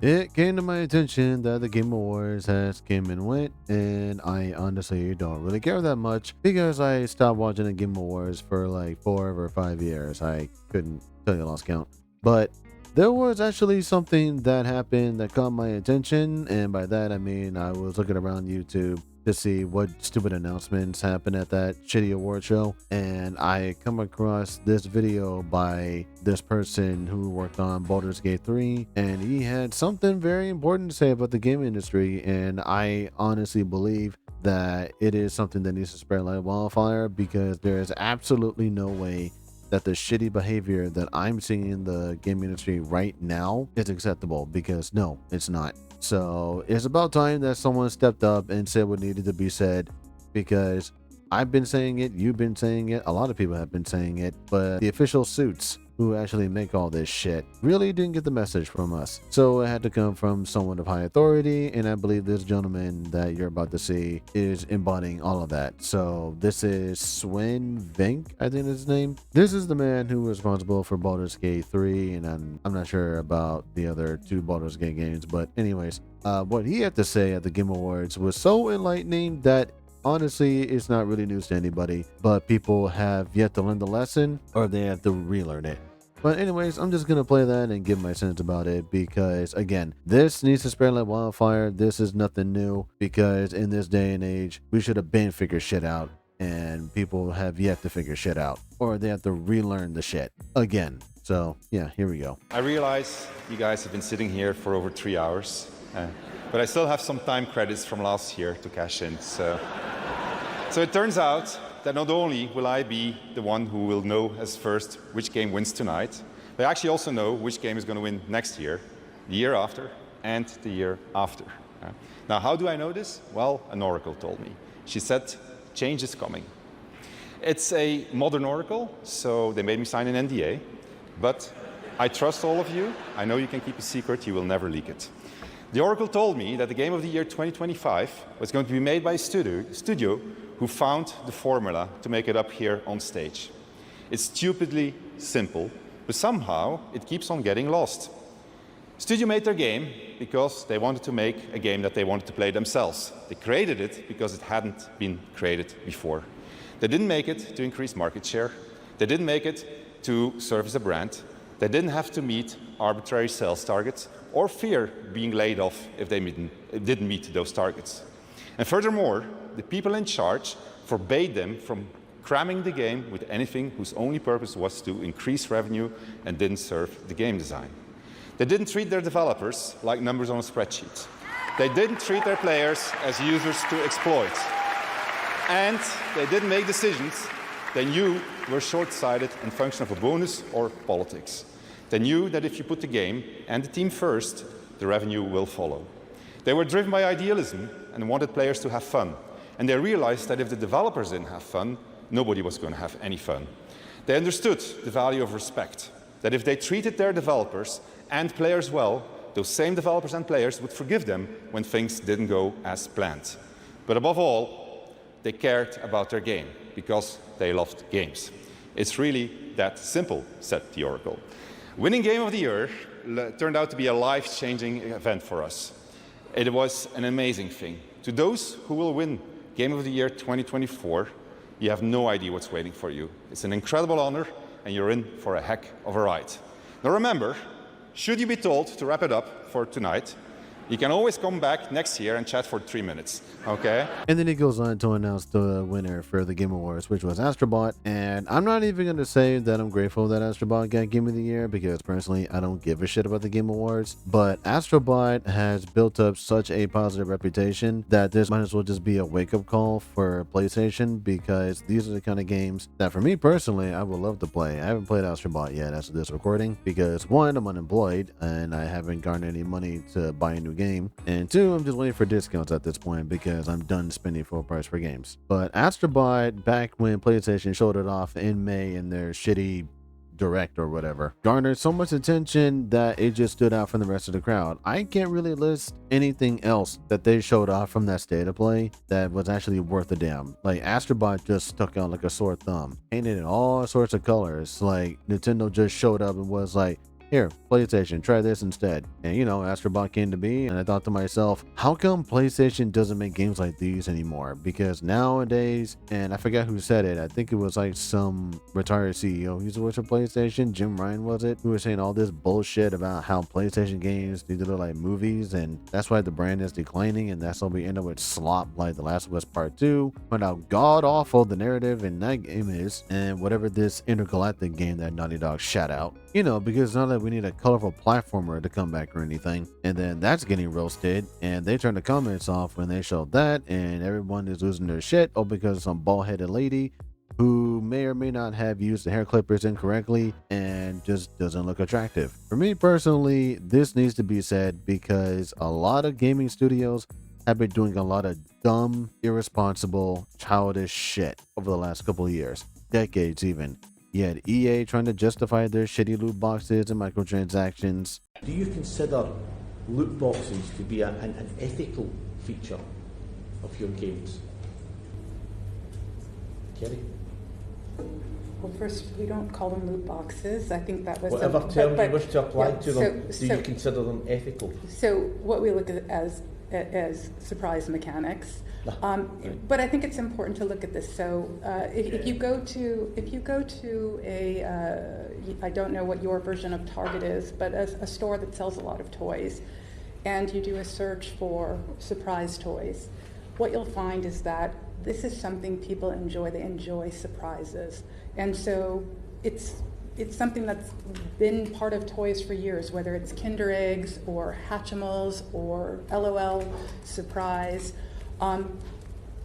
It came to my attention that the Game Awards has came and went, and I honestly don't really care that much because I stopped watching the Game Awards for like 4 or 5 years. I couldn't tell you, lost count. But there was actually something that happened that caught my attention, and by that I mean I was looking around YouTube to see what stupid announcements happened at that shitty award show, and I come across this video by this person who worked on Baldur's Gate 3, and he had something very important to say about the game industry, and I honestly believe that it is something that needs to spread like wildfire because there is absolutely no way that the shitty behavior that I'm seeing in the game industry right now is acceptable, because no, it's not. So it's about time that someone stepped up and said what needed to be said, because I've been saying it, you've been saying it, a lot of people have been saying it, but the official suits who actually make all this shit really didn't get the message from us. So it had to come from someone of high authority, and I believe this gentleman that you're about to see is embodying all of that. So this is Swen Vinke, I think is his name. This is the man who was responsible for Baldur's Gate 3, and I'm not sure about the other two Baldur's Gate games, but anyways, what he had to say at the Game Awards was so enlightening that honestly, it's not really news to anybody, but people have yet to learn the lesson, or they have to relearn it. But anyways, I'm just gonna play that and give my sense about it, because again, this needs to spread like wildfire. This is nothing new, because in this day and age, we should have been figured shit out, and people have yet to figure shit out, or they have to relearn the shit again. So yeah, here we go. I realize you guys have been sitting here for over 3 hours, but I still have some time credits from last year to cash in. So it turns out that not only will I be the one who will know as first which game wins tonight, but I actually also know which game is going to win next year, the year after, and the year after. Now, how do I know this? Well, an oracle told me. She said, change is coming. It's a modern oracle, so they made me sign an NDA, but I trust all of you. I know you can keep a secret. You will never leak it. The oracle told me that the game of the year 2025 was going to be made by a studio who found the formula to make it up here on stage. It's stupidly simple, but somehow it keeps on getting lost. Studio made their game because they wanted to make a game that they wanted to play themselves. They created it because it hadn't been created before. They didn't make it to increase market share. They didn't make it to serve as a brand. They didn't have to meet arbitrary sales targets or fear being laid off if they didn't meet those targets. And furthermore, the people in charge forbade them from cramming the game with anything whose only purpose was to increase revenue and didn't serve the game design. They didn't treat their developers like numbers on a spreadsheet. They didn't treat their players as users to exploit. And they didn't make decisions they knew were short-sighted in function of a bonus or politics. They knew that if you put the game and the team first, the revenue will follow. They were driven by idealism and wanted players to have fun. And they realized that if the developers didn't have fun, nobody was going to have any fun. They understood the value of respect, that if they treated their developers and players well, those same developers and players would forgive them when things didn't go as planned. But above all, they cared about their game because they loved games. It's really that simple, said the oracle. Winning Game of the Year turned out to be a life-changing event for us. It was an amazing thing. To those who will win Game of the Year 2024, you have no idea what's waiting for you. It's an incredible honor, and you're in for a heck of a ride. Now remember, should you be told to wrap it up for tonight, you can always come back next year and chat for 3 minutes, okay? And then he goes on to announce the winner for the Game Awards, which was Astro Bot. And I'm not even going to say that I'm grateful that Astro Bot got Game of the Year, because personally, I don't give a shit about the Game Awards. But Astro Bot has built up such a positive reputation that this might as well just be a wake-up call for PlayStation, because these are the kind of games that, for me personally, I would love to play. I haven't played Astro Bot yet as of this recording, because one, I'm unemployed and I haven't garnered any money to buy a new game, and two, I'm just waiting for discounts at this point because I'm done spending full price for games. But Astro Bot, back when PlayStation showed it off in May in their shitty direct or whatever, garnered so much attention that it just stood out from the rest of the crowd. I can't really list anything else that they showed off from that state of play that was actually worth a damn. Like, Astro Bot just stuck out like a sore thumb, painted in all sorts of colors. Like, Nintendo just showed up and was like, here, PlayStation, try this instead. And Astro Bot came to be, and I thought to myself, how come PlayStation doesn't make games like these anymore? Because nowadays, and I forgot who said it, I think it was like some retired CEO who used to work for PlayStation, Jim Ryan was it, who was saying all this bullshit about how PlayStation games need to look like movies, and that's why the brand is declining, and that's why we end up with slop like The Last of Us Part 2, find out god awful the narrative in that game is, and whatever this intergalactic game that Naughty Dog shout out. Because not that we need a colorful platformer to come back or anything, and then that's getting roasted, and they turn the comments off when they showed that, and everyone is losing their shit, because of some bald-headed lady who may or may not have used the hair clippers incorrectly and just doesn't look attractive. For me personally, this needs to be said because a lot of gaming studios have been doing a lot of dumb, irresponsible, childish shit over the last couple of years, decades even. You had EA trying to justify their shitty loot boxes and microtransactions. Do you consider loot boxes to be an ethical feature of your games? Kerry? Well, first, we don't call them loot boxes. I think that was whatever term you wish to apply to them. Do you consider them ethical? So what we look at as surprise mechanics, but I think it's important to look at this. So if you go to a I don't know what your version of Target is, but a store that sells a lot of toys, and you do a search for surprise toys, what you'll find is that this is something people enjoy. They enjoy surprises. And so it's something that's been part of toys for years, whether it's Kinder Eggs or Hatchimals or LOL Surprise.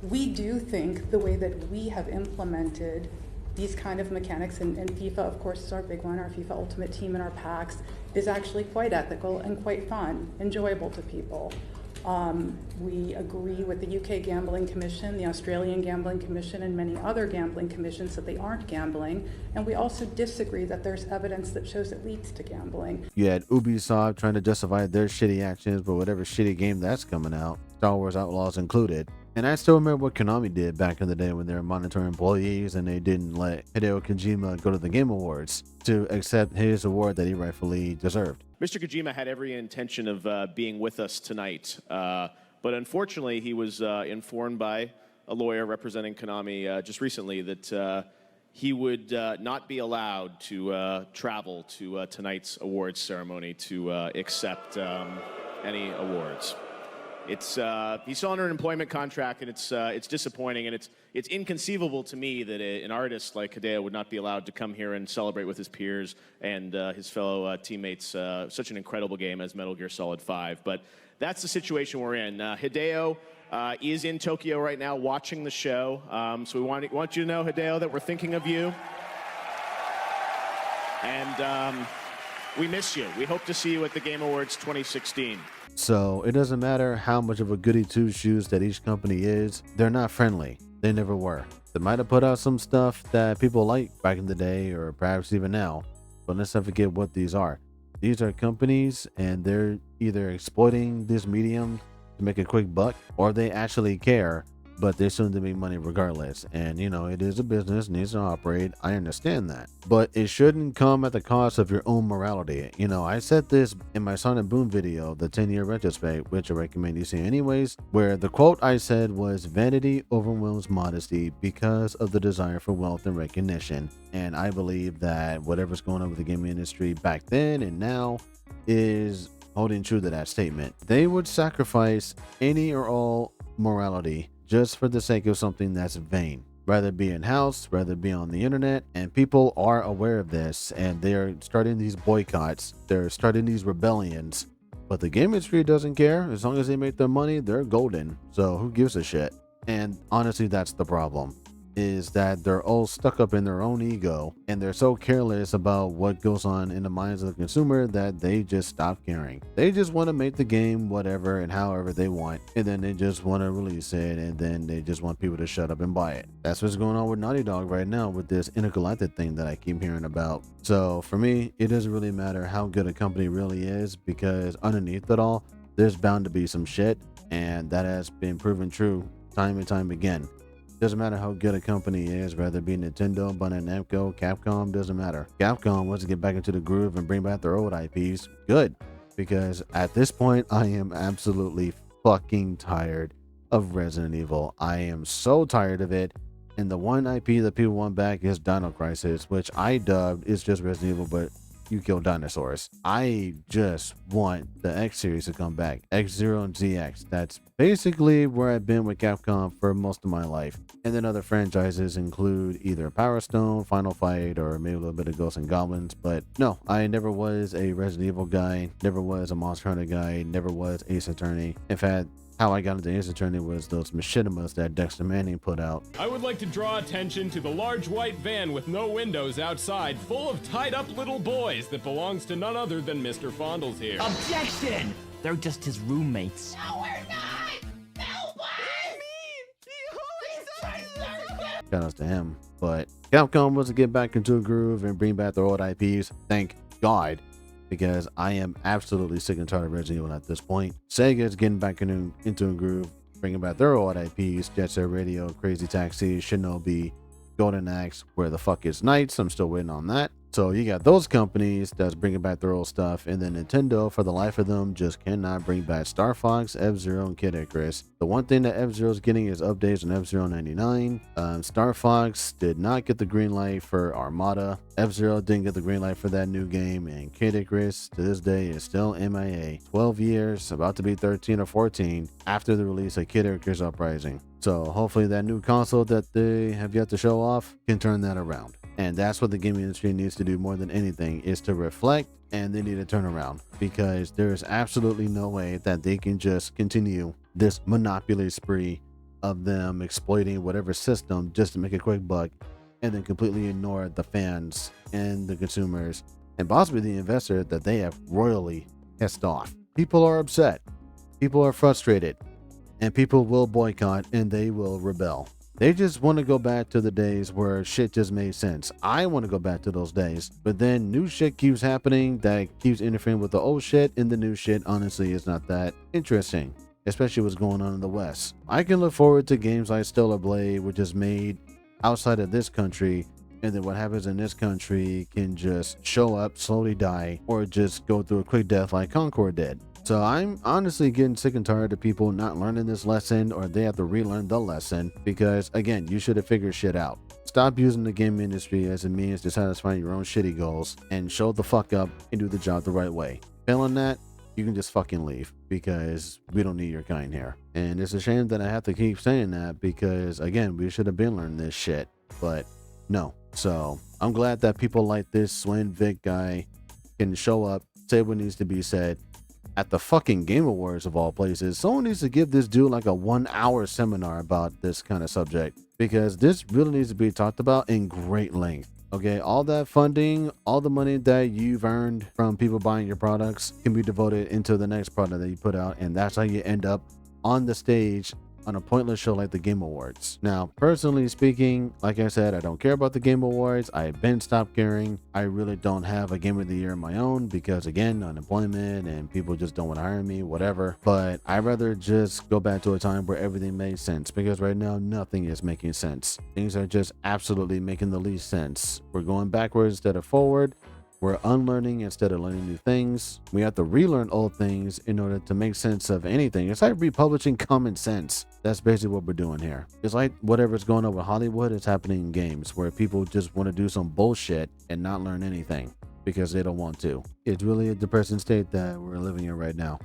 We do think the way that we have implemented these kind of mechanics, and FIFA, of course, is our big one, our FIFA Ultimate Team and our packs, is actually quite ethical and quite fun, enjoyable to people. We agree with the UK Gambling Commission, the Australian Gambling Commission, and many other gambling commissions that they aren't gambling. And we also disagree that there's evidence that shows it leads to gambling. You had Ubisoft trying to justify their shitty actions, but whatever shitty game that's coming out, Star Wars Outlaws included. And I still remember what Konami did back in the day when they were monitoring employees and they didn't let Hideo Kojima go to the Game Awards to accept his award that he rightfully deserved. Mr. Kojima had every intention of being with us tonight, but unfortunately he was informed by a lawyer representing Konami just recently that he would not be allowed to travel to tonight's awards ceremony to accept any awards. He's still under an employment contract, and it's disappointing, and it's inconceivable to me that an artist like Hideo would not be allowed to come here and celebrate with his peers and his fellow teammates such an incredible game as Metal Gear Solid 5. But that's the situation we're in. Hideo is in Tokyo right now watching the show, so we want you to know, Hideo, that we're thinking of you. And we miss you. We hope to see you at the Game Awards 2016. So it doesn't matter how much of a goody two-shoes that each company is, they're not friendly. They never were. They might have put out some stuff that people liked back in the day, or perhaps even now, but let's not forget what these are. These are companies, and they're either exploiting this medium to make a quick buck, or they actually care, but they're soon to make money regardless. And it is a business, needs to operate. I understand that, but it shouldn't come at the cost of your own morality. I said this in my Sonic Boom video, the 10-year retrospect, which I recommend you see anyways, where the quote I said was, vanity overwhelms modesty because of the desire for wealth and recognition. And I believe that whatever's going on with the gaming industry back then and now is holding true to that statement. They would sacrifice any or all morality just for the sake of something that's vain, rather be in-house, rather be on the internet, and people are aware of this, and they're starting these boycotts, they're starting these rebellions, but the game industry doesn't care. As long as they make their money, they're golden, so who gives a shit? And honestly, that's the problem, is that they're all stuck up in their own ego, and they're so careless about what goes on in the minds of the consumer that they just stop caring. They just want to make the game whatever and however they want, and then they just want to release it, and then they just want people to shut up and buy it. That's what's going on with Naughty Dog right now with this intergalactic thing that I keep hearing about. So for me, it doesn't really matter how good a company really is, because underneath it all, there's bound to be some shit, and that has been proven true time and time again. Doesn't matter how good a company is, whether it be Nintendo, Bandai Namco, Capcom, doesn't matter. Capcom wants to get back into the groove and bring back their old IPs. Good. Because at this point, I am absolutely fucking tired of Resident Evil. I am so tired of it. And the one IP that people want back is Dino Crisis, which I dubbed is just Resident Evil, but you kill dinosaurs. I just want the X series to come back. X0 and ZX. That's basically where I've been with Capcom for most of my life. And then other franchises include either Power Stone, Final Fight, or maybe a little bit of Ghosts and Goblins. But no, I never was a Resident Evil guy, never was a Monster Hunter guy, never was Ace Attorney. In fact, how I got into Ace Attorney was those machinimas that Dexter Manning put out. I would like to draw attention to the large white van with no windows outside, full of tied-up little boys that belongs to none other than Mr. Fondles here. Objection! They're just his roommates. No, we're not! Help us! Shout outs to him. But Capcom wants to get back into a groove and bring back their old IPs. Thank God. Because I am absolutely sick and tired of Resident Evil at this point. Sega's getting back into a groove, bringing back their old IPs, Jet Set Radio, Crazy Taxi, Shinobi, Golden Axe, Where the Fuck Is Knights? I'm still waiting on that. So you got those companies that's bringing back their old stuff, and then Nintendo, for the life of them, just cannot bring back Star Fox, F-Zero, and Kid Icarus. The one thing that F-Zero is getting is updates on F-Zero 99. Star Fox did not get the green light for Armada. F-Zero didn't get the green light for that new game, and Kid Icarus to this day is still MIA. 12 years, about to be 13 or 14, after the release of Kid Icarus Uprising. So hopefully that new console that they have yet to show off can turn that around. And that's what the gaming industry needs to do more than anything, is to reflect, and they need to turn around, because there is absolutely no way that they can just continue this monopoly spree of them exploiting whatever system just to make a quick buck, and then completely ignore the fans and the consumers and possibly the investor that they have royally pissed off. People are upset, people are frustrated, and people will boycott and they will rebel. They just want to go back to the days where shit just made sense. I want to go back to those days, but then new shit keeps happening that keeps interfering with the old shit, and the new shit honestly is not that interesting, especially what's going on in the West. I can look forward to games like Stellar Blade, which is made outside of this country, and then what happens in this country can just show up, slowly die, or just go through a quick death like Concord did. So I'm honestly getting sick and tired of people not learning this lesson, or they have to relearn the lesson, because again, you should have figured shit out. Stop using the game industry as a means to satisfy your own shitty goals, and show the fuck up and do the job the right way. Failing that, you can just fucking leave, because we don't need your kind here. And it's a shame that I have to keep saying that, because again, we should have been learning this shit, but no. So I'm glad that people like this Swen Vic guy can show up, say what needs to be said at the fucking Game Awards of all places. Someone needs to give this dude like a 1-hour seminar about this kind of subject, because this really needs to be talked about in great length. Okay, all that funding, all the money that you've earned from people buying your products can be devoted into the next product that you put out, and that's how you end up on the stage on a pointless show like the Game Awards. Now, personally speaking, like I said, I don't care about the Game Awards. I've been stopped caring. I really don't have a Game of the Year of my own, because again, unemployment and people just don't want to hire me, whatever. But I'd rather just go back to a time where everything made sense, because right now nothing is making sense. Things are just absolutely making the least sense. We're going backwards instead of forward. We're unlearning instead of learning new things. We have to relearn old things in order to make sense of anything. It's like republishing common sense. That's basically what we're doing here. It's like whatever's going on with Hollywood is happening in games, where people just want to do some bullshit and not learn anything because they don't want to. It's really a depressing state that we're living in right now,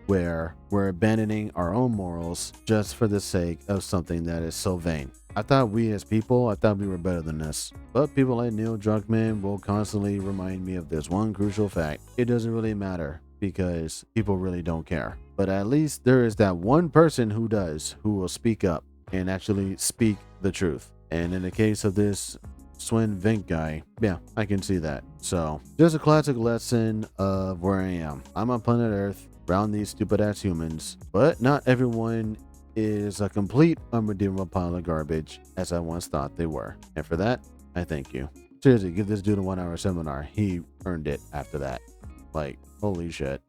where we're abandoning our own morals just for the sake of something that is so vain. I thought we as people, I thought we were better than this. But people like Neil Druckmann will constantly remind me of this one crucial fact. It doesn't really matter, because people really don't care. But at least there is that one person who does, who will speak up and actually speak the truth. And in the case of this Swen Vinke guy, yeah, I can see that. So just a classic lesson of where I am. I'm on planet Earth, around these stupid ass humans, but not everyone is a complete unredeemable pile of garbage as I once thought they were. And for that, I thank you. Seriously, give this dude a 1-hour seminar. He earned it after that. Like, holy shit.